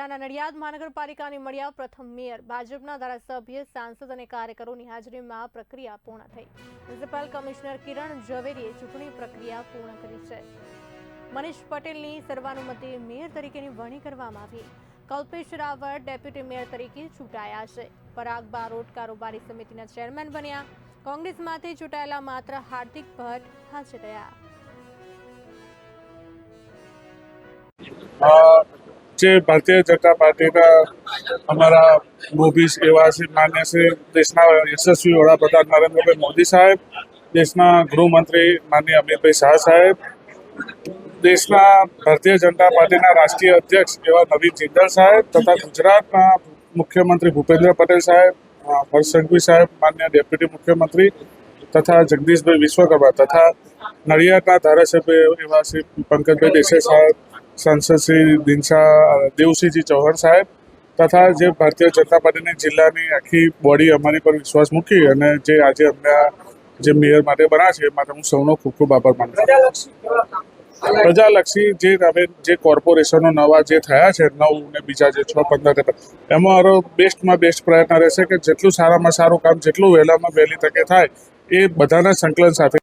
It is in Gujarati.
જિલ્લાના નડિયાદ મહાનગરપાલિકાની મળ્યા પ્રથમ મેયર ભાજપના ધારાસભ્ય સાંસદ અને કાર્યકરોની હાજરીમાં પ્રક્રિયા પૂર્ણ થઈ। મ્યુનિસિપલ કમિશનર કિરણ ઝવેરીએ ચૂંટણી પ્રક્રિયા પૂર્ણ કરી છે। મનીષ પટેલની સર્વાનુમતે મેયર તરીકેની વરણી કરવામાં આવી। કલ્પેશ રાવળ ડેપ્યુટી મેયર તરીકે ચૂંટાયા છે। પરાગ બારોટ કારોબારી સમિતિના ચેરમેન બન્યા। કોંગ્રેસમાંથી ચૂંટાયેલા માત્ર હાર્દિક ભટ્ટ હાજર રહ્યા। જે ભારતીય જનતા પાર્ટીના અમારા મૂવીઝ એવા છે માન્ય છે દેશના યશસ્વી વડાપ્રધાન નરેન્દ્રભાઈ મોદી સાહેબ, દેશના ગૃહમંત્રી માનનીય અમિતભાઈ શાહ સાહેબ, દેશના ભારતીય જનતા પાર્ટીના રાષ્ટ્રીય અધ્યક્ષ એવા નવીન જિંદલ સાહેબ તથા ગુજરાતના મુખ્યમંત્રી ભૂપેન્દ્ર પટેલ સાહેબ, હર્ષ સંઘવી સાહેબ માન્ય ડેપ્યુટી મુખ્યમંત્રી તથા જગદીશભાઈ વિશ્વકર્મા તથા નડિયાદના ધારાસભ્ય એવા શ્રી પંકજભાઈ દેસાઈ સાહેબ, સાંસદ શ્રી દિનશા દેવસિંહજી ચૌહાણ સાહેબ તથા જે ભારતીય જનતા પાર્ટીની જિલ્લાની આખી બોડી અમારી પર વિશ્વાસ મૂકી અને જે આજે અમને જે મેયર માટે બન્યા છે એ માટે હું સૌનો ખૂબ ખૂબ આભાર માનું છું। પ્રજાલક્ષી જે કોર્પોરેશનો નવા જે થયા છે 9 ને બીજા જે 6-15 એમાં મારો બેસ્ટમાં બેસ્ટ પ્રયત્ન રહેશે કે જેટલું સારામાં સારું કામ જેટલું વહેલામાં વહેલી તકે થાય એ બધાના સંકલન સાથે